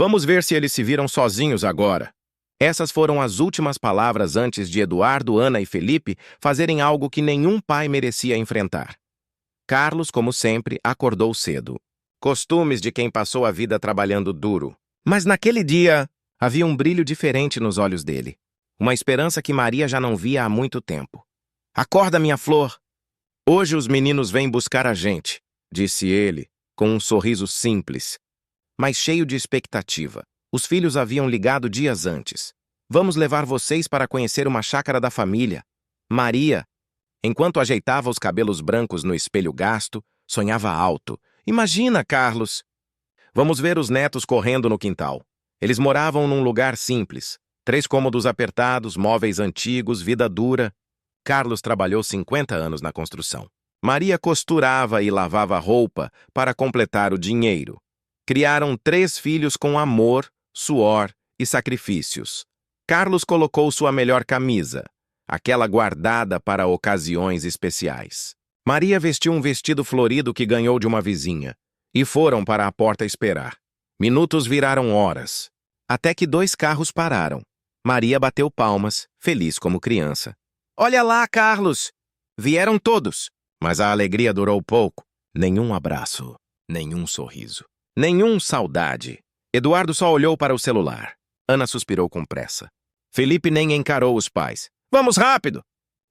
Vamos ver se eles se viram sozinhos agora. Essas foram as últimas palavras antes de Eduardo, Ana e Felipe fazerem algo que nenhum pai merecia enfrentar. Carlos, como sempre, acordou cedo. Costumes de quem passou a vida trabalhando duro. Mas naquele dia, havia um brilho diferente nos olhos dele. Uma esperança que Maria já não via há muito tempo. "Acorda, minha flor! Hoje os meninos vêm buscar a gente", disse ele, com um sorriso simples, mas cheio de expectativa. Os filhos haviam ligado dias antes. "Vamos levar vocês para conhecer uma chácara da família." Maria, enquanto ajeitava os cabelos brancos no espelho gasto, sonhava alto. "Imagina, Carlos! Vamos ver os netos correndo no quintal." Eles moravam num lugar simples. 3 cômodos apertados, móveis antigos, vida dura. Carlos trabalhou 50 anos na construção. Maria costurava e lavava roupa para completar o dinheiro. Criaram 3 filhos com amor, suor e sacrifícios. Carlos colocou sua melhor camisa, aquela guardada para ocasiões especiais. Maria vestiu um vestido florido que ganhou de uma vizinha, e foram para a porta esperar. Minutos viraram horas, até que 2 carros pararam. Maria bateu palmas, feliz como criança. "Olha lá, Carlos! Vieram todos!" Mas a alegria durou pouco. Nenhum abraço, nenhum sorriso, nenhum saudade. Eduardo só olhou para o celular. Ana suspirou com pressa. Felipe nem encarou os pais. "Vamos rápido!"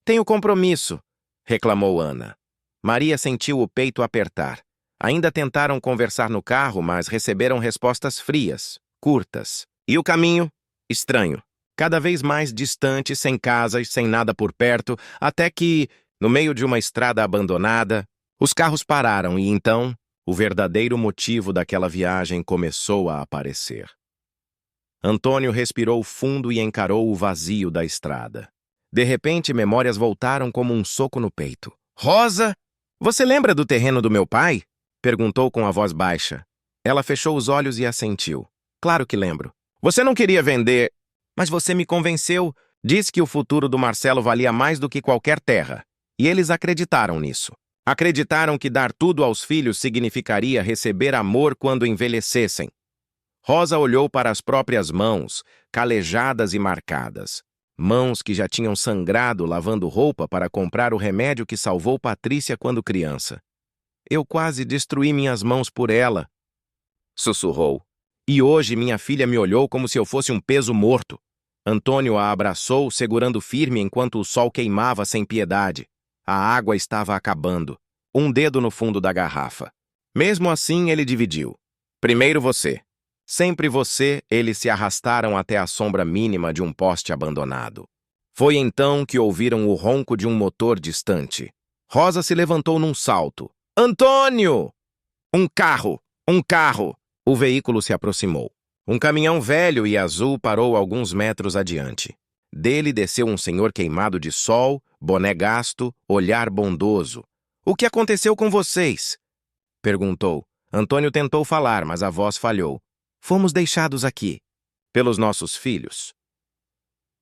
"Tenho compromisso", reclamou Ana. Maria sentiu o peito apertar. Ainda tentaram conversar no carro, mas receberam respostas frias, curtas. E o caminho? Estranho. Cada vez mais distante, sem casas, sem nada por perto, até que, no meio de uma estrada abandonada, os carros pararam e então o verdadeiro motivo daquela viagem começou a aparecer. Antônio respirou fundo e encarou o vazio da estrada. De repente, memórias voltaram como um soco no peito. "Rosa, você lembra do terreno do meu pai?" perguntou com a voz baixa. Ela fechou os olhos e assentiu. "Claro que lembro. Você não queria vender, mas você me convenceu. Disse que o futuro do Marcelo valia mais do que qualquer terra. E eles acreditaram nisso. Acreditaram que dar tudo aos filhos significaria receber amor quando envelhecessem." Rosa olhou para as próprias mãos, calejadas e marcadas. Mãos que já tinham sangrado lavando roupa para comprar o remédio que salvou Patrícia quando criança. "Eu quase destruí minhas mãos por ela", sussurrou. "E hoje minha filha me olhou como se eu fosse um peso morto." Antônio a abraçou, segurando firme enquanto o sol queimava sem piedade. A água estava acabando. Um dedo no fundo da garrafa. Mesmo assim, ele dividiu. "Primeiro você." Sempre você, eles se arrastaram até a sombra mínima de um poste abandonado. Foi então que ouviram o ronco de um motor distante. Rosa se levantou num salto. "Antônio!" "Um carro! Um carro!" O veículo se aproximou. Um caminhão velho e azul parou alguns metros adiante. Dele desceu um senhor queimado de sol, boné gasto, olhar bondoso. "O que aconteceu com vocês?" perguntou. Antônio tentou falar, mas a voz falhou. "Fomos deixados aqui pelos nossos filhos."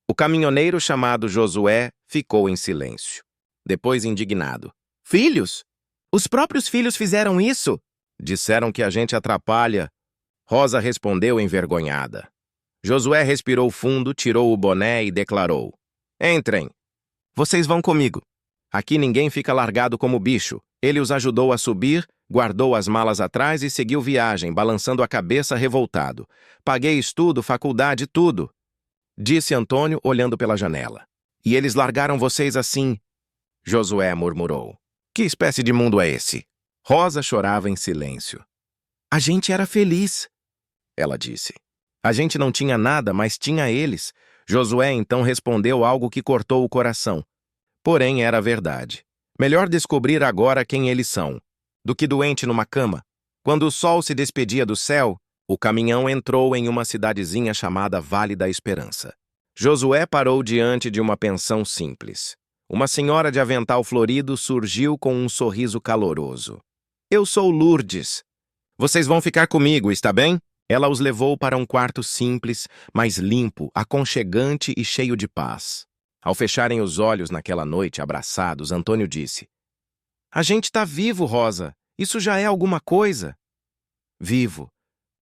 O caminhoneiro chamado Josué ficou em silêncio. Depois, indignado. "Filhos? Os próprios filhos fizeram isso?" "Disseram que a gente atrapalha." Rosa respondeu envergonhada. Josué respirou fundo, tirou o boné e declarou. "Entrem. Vocês vão comigo. Aqui ninguém fica largado como bicho." Ele os ajudou a subir, guardou as malas atrás e seguiu viagem, balançando a cabeça revoltado. "Paguei estudo, faculdade, tudo", disse Antônio, olhando pela janela. "E eles largaram vocês assim?" Josué murmurou. "Que espécie de mundo é esse?" Rosa chorava em silêncio. "A gente era feliz", ela disse. "A gente não tinha nada, mas tinha eles." Josué então respondeu algo que cortou o coração. Porém, era verdade. Melhor descobrir agora quem eles são, do que doente numa cama. Quando o sol se despedia do céu, o caminhão entrou em uma cidadezinha chamada Vale da Esperança. Josué parou diante de uma pensão simples. Uma senhora de avental florido surgiu com um sorriso caloroso. "Eu sou Lourdes. Vocês vão ficar comigo, está bem?" Ela os levou para um quarto simples, mas limpo, aconchegante e cheio de paz. Ao fecharem os olhos naquela noite, abraçados, Antônio disse: "A gente tá vivo, Rosa. Isso já é alguma coisa." "Vivo.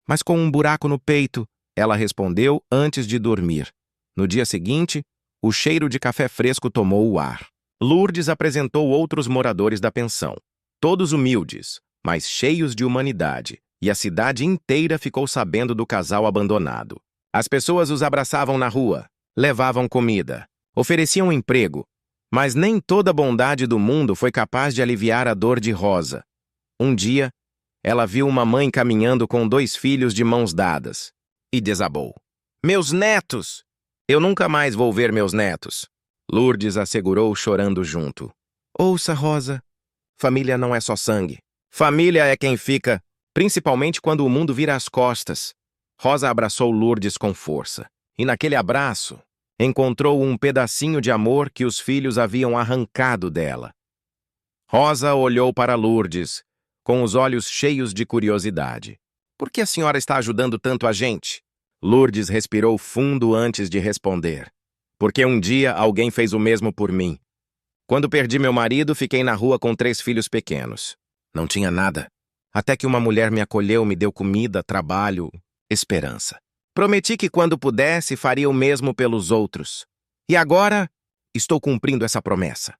Mas com um buraco no peito, ela respondeu antes de dormir. No dia seguinte, o cheiro de café fresco tomou o ar. Lourdes apresentou outros moradores da pensão, todos humildes, mas cheios de humanidade, e a cidade inteira ficou sabendo do casal abandonado. As pessoas os abraçavam na rua, levavam comida, ofereciam emprego, mas nem toda a bondade do mundo foi capaz de aliviar a dor de Rosa. Um dia, ela viu uma mãe caminhando com 2 filhos de mãos dadas e desabou. Meus netos! Eu nunca mais vou ver meus netos. Lourdes assegurou chorando junto. Ouça, Rosa, família não é só sangue. Família é quem fica, principalmente quando o mundo vira as costas. Rosa abraçou Lourdes com força, e naquele abraço, encontrou um pedacinho de amor que os filhos haviam arrancado dela. Rosa olhou para Lourdes, com os olhos cheios de curiosidade. Por que a senhora está ajudando tanto a gente? Lourdes respirou fundo antes de responder. Porque um dia alguém fez o mesmo por mim. Quando perdi meu marido, fiquei na rua com 3 filhos pequenos. Não tinha nada. Até que uma mulher me acolheu, me deu comida, trabalho, esperança. Prometi que quando pudesse, faria o mesmo pelos outros. E agora, estou cumprindo essa promessa.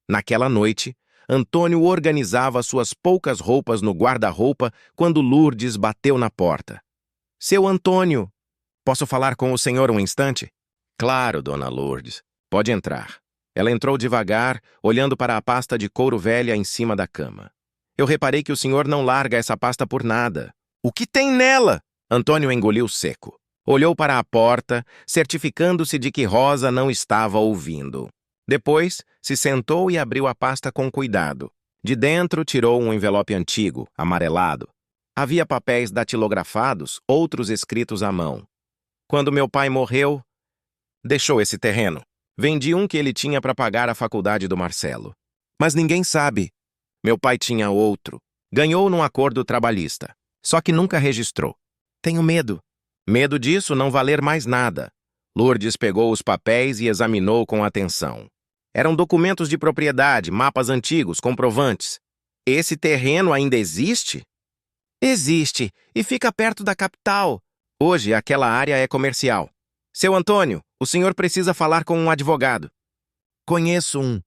Naquela noite, Antônio organizava suas poucas roupas no guarda-roupa quando Lourdes bateu na porta. Seu Antônio, posso falar com o senhor um instante? Claro, dona Lourdes. Pode entrar. Ela entrou devagar, olhando para a pasta de couro velha em cima da cama. Eu reparei que o senhor não larga essa pasta por nada. O que tem nela? Antônio engoliu seco. Olhou para a porta, certificando-se de que Rosa não estava ouvindo. Depois, se sentou e abriu a pasta com cuidado. De dentro, tirou um envelope antigo, amarelado. Havia papéis datilografados, outros escritos à mão. Quando meu pai morreu, deixou esse terreno. Vendi um que ele tinha para pagar a faculdade do Marcelo. Mas ninguém sabe. Meu pai tinha outro. Ganhou num acordo trabalhista. Só que nunca registrou. Tenho medo. Medo disso não valer mais nada. Lourdes pegou os papéis e examinou com atenção. Eram documentos de propriedade, mapas antigos, comprovantes. Esse terreno ainda existe? Existe, e fica perto da capital. Hoje, aquela área é comercial. Seu Antônio, o senhor precisa falar com um advogado. Conheço um.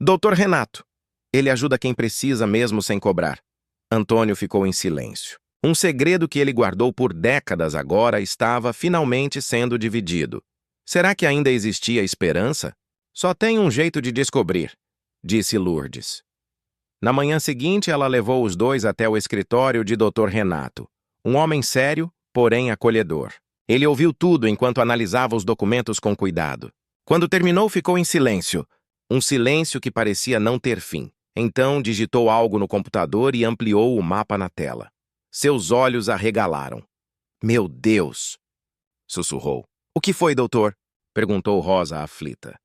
Doutor Renato. Ele ajuda quem precisa mesmo sem cobrar. Antônio ficou em silêncio. Um segredo que ele guardou por décadas agora estava finalmente sendo dividido. Será que ainda existia esperança? Só tem um jeito de descobrir, disse Lourdes. Na manhã seguinte, ela levou os 2 até o escritório de Dr. Renato, um homem sério, porém acolhedor. Ele ouviu tudo enquanto analisava os documentos com cuidado. Quando terminou, ficou em silêncio. Um silêncio que parecia não ter fim. Então, digitou algo no computador e ampliou o mapa na tela. Seus olhos arregalaram. Meu Deus! Sussurrou. O que foi, doutor? Perguntou Rosa aflita.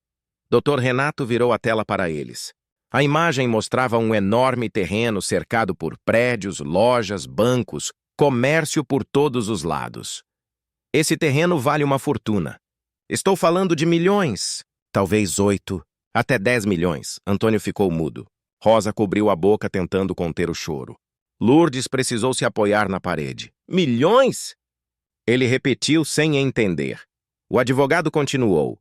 Dr. Renato virou a tela para eles. A imagem mostrava um enorme terreno cercado por prédios, lojas, bancos, comércio por todos os lados. Esse terreno vale uma fortuna. Estou falando de milhões. Talvez 8, até 10 milhões. Antônio ficou mudo. Rosa cobriu a boca tentando conter o choro. Lourdes precisou se apoiar na parede. Milhões? Ele repetiu sem entender. O advogado continuou.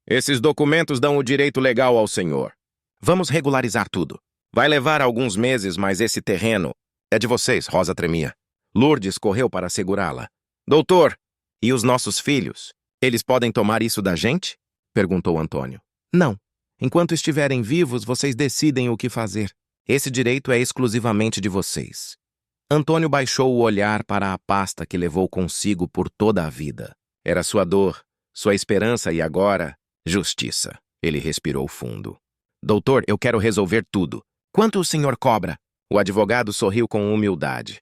Esses documentos dão o direito legal ao senhor. Vamos regularizar tudo. Vai levar alguns meses, mas esse terreno é de vocês, Rosa tremia. Lourdes correu para segurá-la. Doutor, e os nossos filhos? Eles podem tomar isso da gente? Perguntou Antônio. Não. Enquanto estiverem vivos, vocês decidem o que fazer. Esse direito é exclusivamente de vocês. Antônio baixou o olhar para a pasta que levou consigo por toda a vida. Era sua dor, sua esperança e agora, justiça. Ele respirou fundo. Doutor, eu quero resolver tudo. Quanto o senhor cobra? O advogado sorriu com humildade.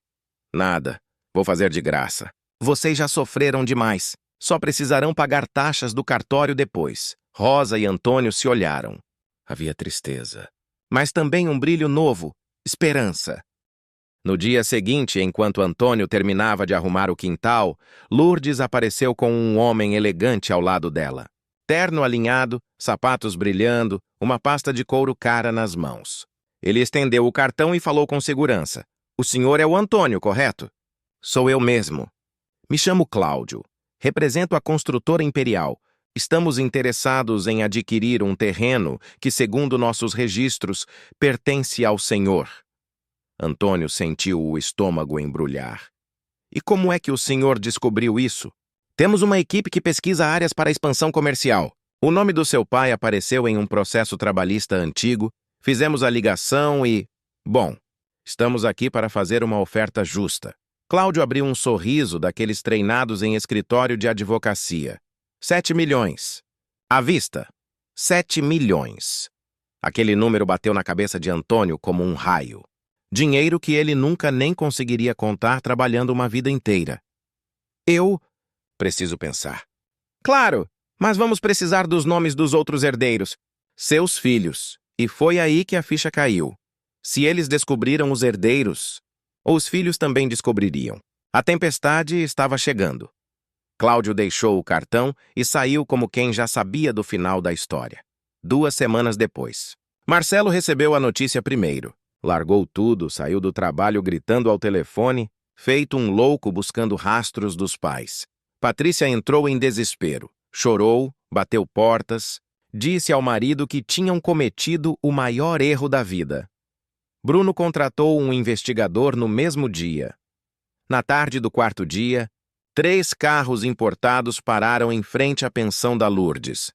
Nada. Vou fazer de graça. Vocês já sofreram demais. Só precisarão pagar taxas do cartório depois. Rosa e Antônio se olharam. Havia tristeza. Mas também um brilho novo, esperança. No dia seguinte, enquanto Antônio terminava de arrumar o quintal, Lourdes apareceu com um homem elegante ao lado dela. Terno alinhado, sapatos brilhando, uma pasta de couro cara nas mãos. Ele estendeu o cartão e falou com segurança. O senhor é o Antônio, correto? Sou eu mesmo. Me chamo Cláudio. Represento a construtora Imperial. Estamos interessados em adquirir um terreno que, segundo nossos registros, pertence ao senhor. Antônio sentiu o estômago embrulhar. E como é que o senhor descobriu isso? Temos uma equipe que pesquisa áreas para expansão comercial. O nome do seu pai apareceu em um processo trabalhista antigo. Fizemos a ligação e... Bom, estamos aqui para fazer uma oferta justa. Cláudio abriu um sorriso daqueles treinados em escritório de advocacia. 7 milhões. À vista. 7 milhões. Aquele número bateu na cabeça de Antônio como um raio. Dinheiro que ele nunca nem conseguiria contar trabalhando uma vida inteira. Preciso pensar. Claro, mas vamos precisar dos nomes dos outros herdeiros. Seus filhos. E foi aí que a ficha caiu. Se eles descobriram os herdeiros, os filhos também descobririam. A tempestade estava chegando. Cláudio deixou o cartão e saiu como quem já sabia do final da história. 2 semanas depois. Marcelo recebeu a notícia primeiro. Largou tudo, saiu do trabalho gritando ao telefone, feito um louco buscando rastros dos pais. Patrícia entrou em desespero. Chorou, bateu portas, disse ao marido que tinham cometido o maior erro da vida. Bruno contratou um investigador no mesmo dia. Na tarde do 4º dia, 3 carros importados pararam em frente à pensão da Lourdes.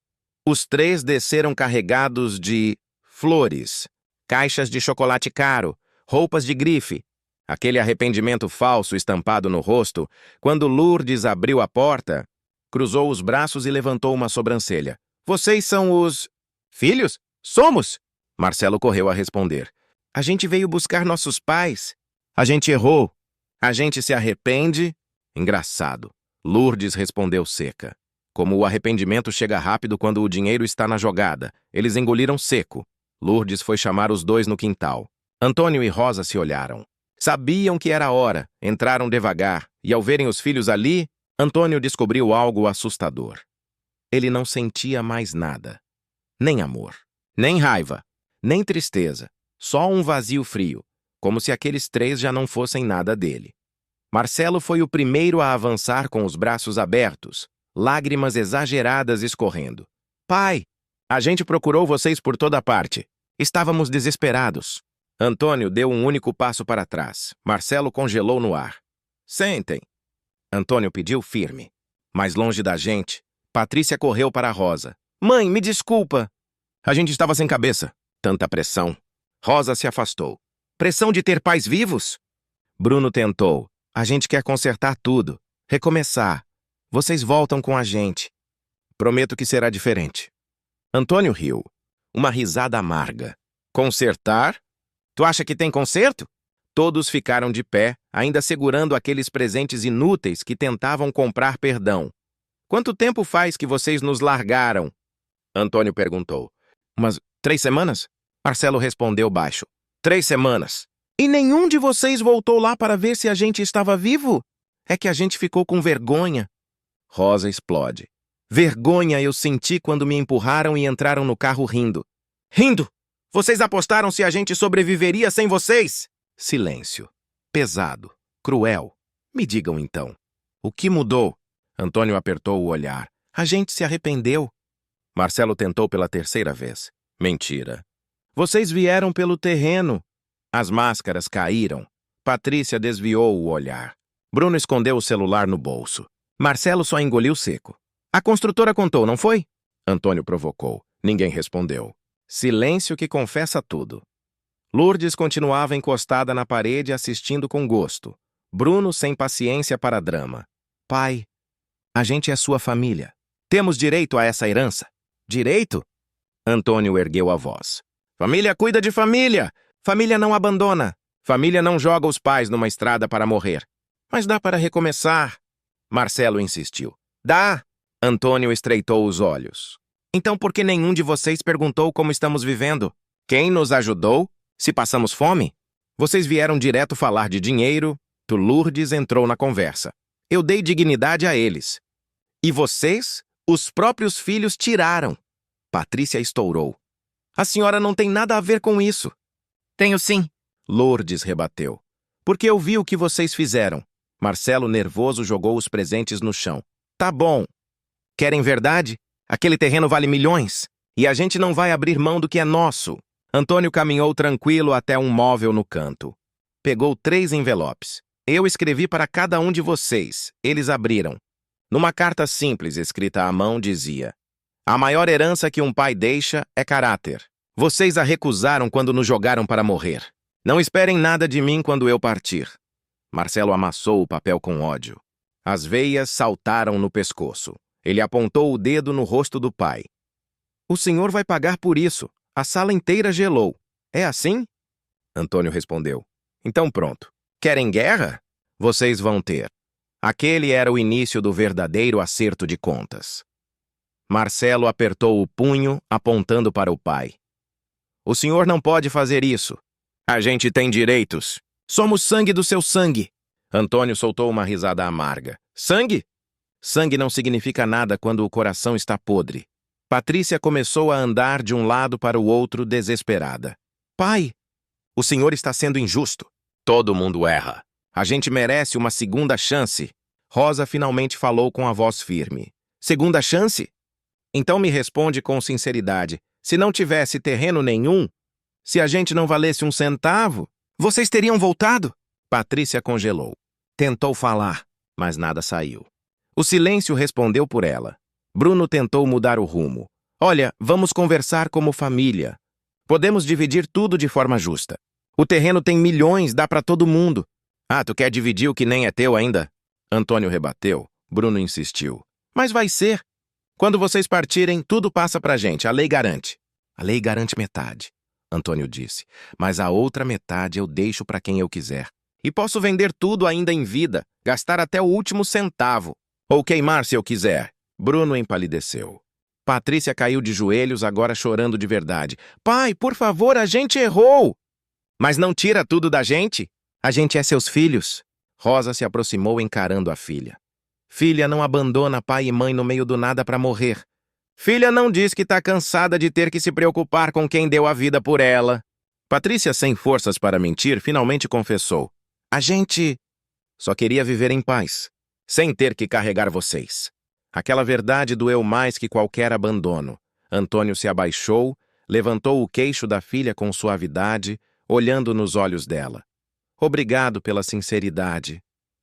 Os 3 desceram carregados de flores, caixas de chocolate caro, roupas de grife. Aquele arrependimento falso estampado no rosto, quando Lourdes abriu a porta, cruzou os braços e levantou uma sobrancelha. Vocês são os... filhos? Somos! Marcelo correu a responder. A gente veio buscar nossos pais. A gente errou. A gente se arrepende. Engraçado. Lourdes respondeu seca. Como o arrependimento chega rápido quando o dinheiro está na jogada, eles engoliram seco. Lourdes foi chamar os 2 no quintal. Antônio e Rosa se olharam. Sabiam que era a hora, entraram devagar, e ao verem os filhos ali, Antônio descobriu algo assustador. Ele não sentia mais nada. Nem amor, nem raiva, nem tristeza. Só um vazio frio, como se aqueles 3 já não fossem nada dele. Marcelo foi o primeiro a avançar com os braços abertos, lágrimas exageradas escorrendo. Pai, a gente procurou vocês por toda parte. Estávamos desesperados. Antônio deu um único passo para trás. Marcelo congelou no ar. Sentem. Antônio pediu firme. Mais longe da gente, Patrícia correu para a Rosa. Mãe, me desculpa. A gente estava sem cabeça. Tanta pressão. Rosa se afastou. Pressão de ter pais vivos? Bruno tentou. A gente quer consertar tudo. Recomeçar. Vocês voltam com a gente. Prometo que será diferente. Antônio riu. Uma risada amarga. Consertar? Tu acha que tem conserto? Todos ficaram de pé, ainda segurando aqueles presentes inúteis que tentavam comprar perdão. Quanto tempo faz que vocês nos largaram? Antônio perguntou. Umas 3 semanas? Marcelo respondeu baixo. 3 semanas. E nenhum de vocês voltou lá para ver se a gente estava vivo? É que a gente ficou com vergonha. Rosa explode. Vergonha eu senti quando me empurraram e entraram no carro rindo. Rindo? Vocês apostaram se a gente sobreviveria sem vocês? Silêncio. Pesado. Cruel. Me digam então. O que mudou? Antônio apertou o olhar. A gente se arrependeu. Marcelo tentou pela 3ª vez. Mentira. Vocês vieram pelo terreno. As máscaras caíram. Patrícia desviou o olhar. Bruno escondeu o celular no bolso. Marcelo só engoliu seco. A construtora contou, não foi? Antônio provocou. Ninguém respondeu. Silêncio que confessa tudo. Lourdes continuava encostada na parede assistindo com gosto. Bruno sem paciência para drama. Pai, a gente é sua família. Temos direito a essa herança. Direito? Antônio ergueu a voz. Família cuida de família. Família não abandona. Família não joga os pais numa estrada para morrer. Mas dá para recomeçar. Marcelo insistiu. Dá. Antônio estreitou os olhos. Então por que nenhum de vocês perguntou como estamos vivendo? Quem nos ajudou? Se passamos fome? Vocês vieram direto falar de dinheiro. Lourdes entrou na conversa. Eu dei dignidade a eles. E vocês, os próprios filhos, tiraram. Patrícia estourou. A senhora não tem nada a ver com isso. Tenho sim. Lourdes rebateu. Porque eu vi o que vocês fizeram. Marcelo, nervoso, jogou os presentes no chão. Tá bom. Querem verdade? Aquele terreno vale milhões. E a gente não vai abrir mão do que é nosso. Antônio caminhou tranquilo até um móvel no canto. Pegou 3 envelopes. Eu escrevi para cada um de vocês. Eles abriram. Numa carta simples, escrita à mão, dizia: a maior herança que um pai deixa é caráter. Vocês a recusaram quando nos jogaram para morrer. Não esperem nada de mim quando eu partir. Marcelo amassou o papel com ódio. As veias saltaram no pescoço. Ele apontou o dedo no rosto do pai. O senhor vai pagar por isso. A sala inteira gelou. É assim? Antônio respondeu. Então pronto. Querem guerra? Vocês vão ter. Aquele era o início do verdadeiro acerto de contas. Marcelo apertou o punho, apontando para o pai. O senhor não pode fazer isso. A gente tem direitos. Somos sangue do seu sangue. Antônio soltou uma risada amarga. Sangue? Sangue não significa nada quando o coração está podre. Patrícia começou a andar de um lado para o outro desesperada. Pai, o senhor está sendo injusto. Todo mundo erra. A gente merece uma segunda chance. Rosa finalmente falou com a voz firme. Segunda chance? Então me responde com sinceridade. Se não tivesse terreno nenhum, se a gente não valesse um centavo, vocês teriam voltado? Patrícia congelou. Tentou falar, mas nada saiu. O silêncio respondeu por ela. Bruno tentou mudar o rumo. Olha, vamos conversar como família. Podemos dividir tudo de forma justa. O terreno tem milhões, dá para todo mundo. Ah, tu quer dividir o que nem é teu ainda? Antônio rebateu. Bruno insistiu. Mas vai ser. Quando vocês partirem, tudo passa pra gente, a lei garante. A lei garante metade, Antônio disse. Mas a outra metade eu deixo para quem eu quiser. E posso vender tudo ainda em vida, gastar até o último centavo. Ou queimar se eu quiser. Bruno empalideceu. Patrícia caiu de joelhos, agora chorando de verdade. Pai, por favor, a gente errou! Mas não tira tudo da gente? A gente é seus filhos. Rosa se aproximou encarando a filha. Filha não abandona pai e mãe no meio do nada para morrer. Filha não diz que está cansada de ter que se preocupar com quem deu a vida por ela. Patrícia, sem forças para mentir, finalmente confessou. A gente só queria viver em paz, sem ter que carregar vocês. Aquela verdade doeu mais que qualquer abandono. Antônio se abaixou, levantou o queixo da filha com suavidade, olhando nos olhos dela. Obrigado pela sinceridade.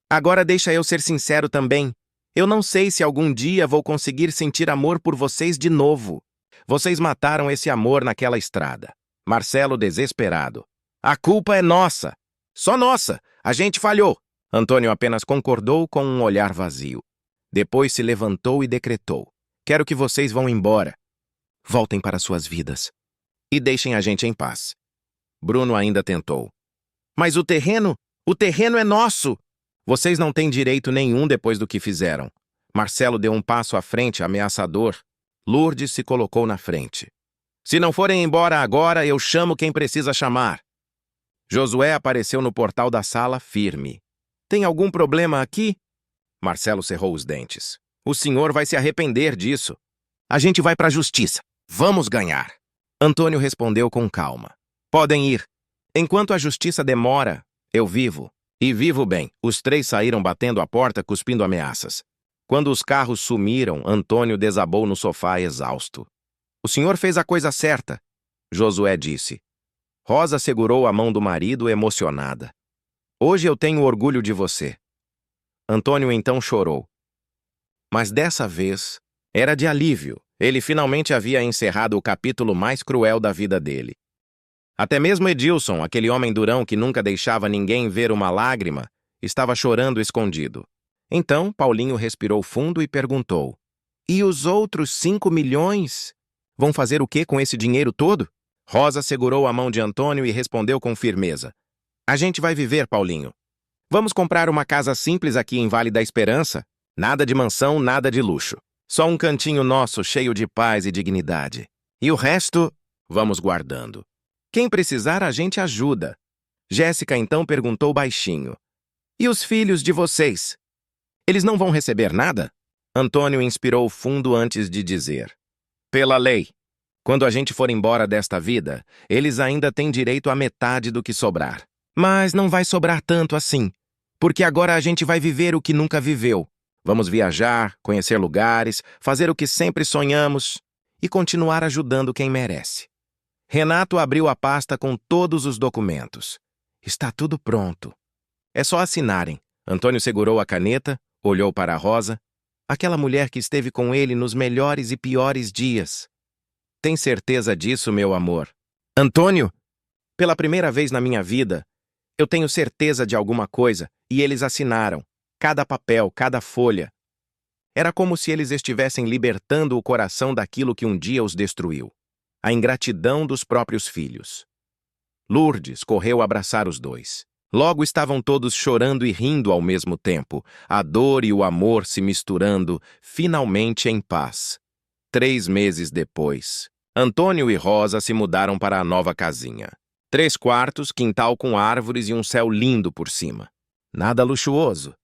Agora deixa eu ser sincero também. Eu não sei se algum dia vou conseguir sentir amor por vocês de novo. Vocês mataram esse amor naquela estrada. Marcelo desesperado. A culpa é nossa. Só nossa. A gente falhou. Antônio apenas concordou com um olhar vazio. Depois se levantou e decretou. Quero que vocês vão embora. Voltem para suas vidas. E deixem a gente em paz. Bruno ainda tentou. Mas o terreno é nosso. Vocês não têm direito nenhum depois do que fizeram. Marcelo deu um passo à frente, ameaçador. Lourdes se colocou na frente. Se não forem embora agora, eu chamo quem precisa chamar. Josué apareceu no portal da sala, firme. Tem algum problema aqui? Marcelo cerrou os dentes. O senhor vai se arrepender disso. A gente vai para a justiça. Vamos ganhar. Antônio respondeu com calma. Podem ir. Enquanto a justiça demora, eu vivo. E vivo bem. Os 3 saíram batendo a porta, cuspindo ameaças. Quando os carros sumiram, Antônio desabou no sofá exausto. O senhor fez a coisa certa, Josué disse. Rosa segurou a mão do marido, emocionada. Hoje eu tenho orgulho de você. Antônio então chorou. Mas dessa vez, era de alívio. Ele finalmente havia encerrado o capítulo mais cruel da vida dele. Até mesmo Edilson, aquele homem durão que nunca deixava ninguém ver uma lágrima, estava chorando escondido. Então, Paulinho respirou fundo e perguntou. E os outros 5 milhões? Vão fazer o quê com esse dinheiro todo? Rosa segurou a mão de Antônio e respondeu com firmeza. A gente vai viver, Paulinho. Vamos comprar uma casa simples aqui em Vale da Esperança. Nada de mansão, nada de luxo. Só um cantinho nosso cheio de paz e dignidade. E o resto, vamos guardando. Quem precisar, a gente ajuda. Jéssica então perguntou baixinho. E os filhos de vocês? Eles não vão receber nada? Antônio inspirou fundo antes de dizer. Pela lei. Quando a gente for embora desta vida, eles ainda têm direito à metade do que sobrar. Mas não vai sobrar tanto assim. Porque agora a gente vai viver o que nunca viveu. Vamos viajar, conhecer lugares, fazer o que sempre sonhamos e continuar ajudando quem merece. Renato abriu a pasta com todos os documentos. Está tudo pronto. É só assinarem. Antônio segurou a caneta, olhou para a Rosa, aquela mulher que esteve com ele nos melhores e piores dias. Tem certeza disso, meu amor? Antônio, pela primeira vez na minha vida, eu tenho certeza de alguma coisa e eles assinaram. Cada papel, cada folha. Era como se eles estivessem libertando o coração daquilo que um dia os destruiu. A ingratidão dos próprios filhos. Lourdes correu abraçar os dois. Logo estavam todos chorando e rindo ao mesmo tempo, a dor e o amor se misturando, finalmente em paz. 3 meses depois, Antônio e Rosa se mudaram para a nova casinha. 3 quartos, quintal com árvores e um céu lindo por cima. Nada luxuoso,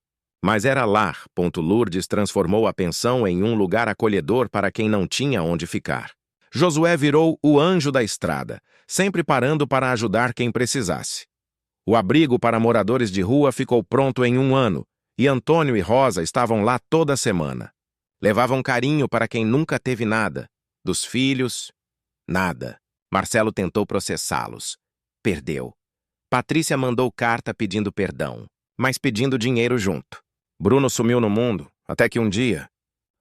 mas era lar. Lourdes transformou a pensão em um lugar acolhedor para quem não tinha onde ficar. Josué virou o anjo da estrada, sempre parando para ajudar quem precisasse. O abrigo para moradores de rua ficou pronto em 1 ano, e Antônio e Rosa estavam lá toda semana. Levavam carinho para quem nunca teve nada. Dos filhos, nada. Marcelo tentou processá-los. Perdeu. Patrícia mandou carta pedindo perdão, mas pedindo dinheiro junto. Bruno sumiu no mundo, até que um dia...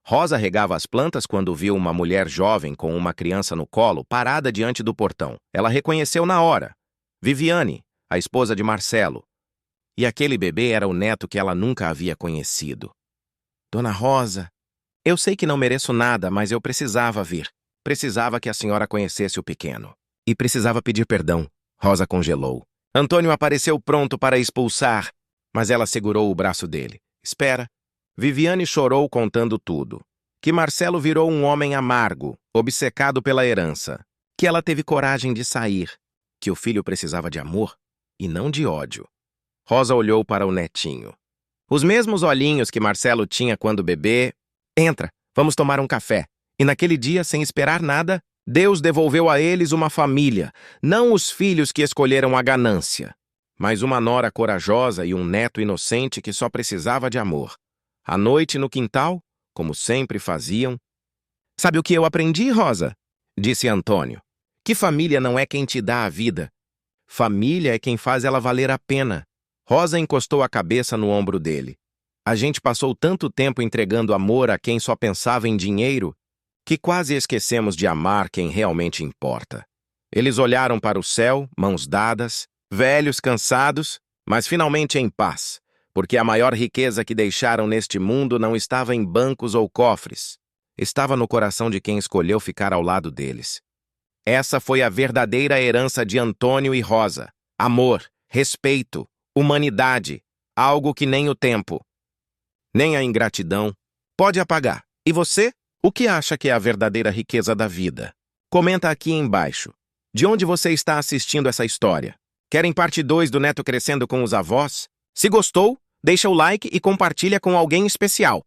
Rosa regava as plantas quando viu uma mulher jovem com uma criança no colo parada diante do portão. Ela reconheceu na hora. Viviane, a esposa de Marcelo. E aquele bebê era o neto que ela nunca havia conhecido. Dona Rosa, eu sei que não mereço nada, mas eu precisava vir. Precisava que a senhora conhecesse o pequeno. E precisava pedir perdão. Rosa congelou. Antônio apareceu pronto para expulsar, mas ela segurou o braço dele. Espera. Viviane chorou contando tudo. Que Marcelo virou um homem amargo, obcecado pela herança. Que ela teve coragem de sair. Que o filho precisava de amor e não de ódio. Rosa olhou para o netinho. Os mesmos olhinhos que Marcelo tinha quando bebê. Entra, vamos tomar um café. E naquele dia, sem esperar nada, Deus devolveu a eles uma família, não os filhos que escolheram a ganância, mas uma nora corajosa e um neto inocente que só precisava de amor. À noite, no quintal, como sempre faziam. Sabe o que eu aprendi, Rosa? Disse Antônio. Que família não é quem te dá a vida. Família é quem faz ela valer a pena. Rosa encostou a cabeça no ombro dele. A gente passou tanto tempo entregando amor a quem só pensava em dinheiro que quase esquecemos de amar quem realmente importa. Eles olharam para o céu, mãos dadas, velhos, cansados, mas finalmente em paz, porque a maior riqueza que deixaram neste mundo não estava em bancos ou cofres. Estava no coração de quem escolheu ficar ao lado deles. Essa foi a verdadeira herança de Antônio e Rosa. Amor, respeito, humanidade, algo que nem o tempo, nem a ingratidão pode apagar. E você? O que acha que é a verdadeira riqueza da vida? Comenta aqui embaixo. De onde você está assistindo essa história? Querem parte 2 do Neto crescendo com os avós? Se gostou, deixa o like e compartilha com alguém especial.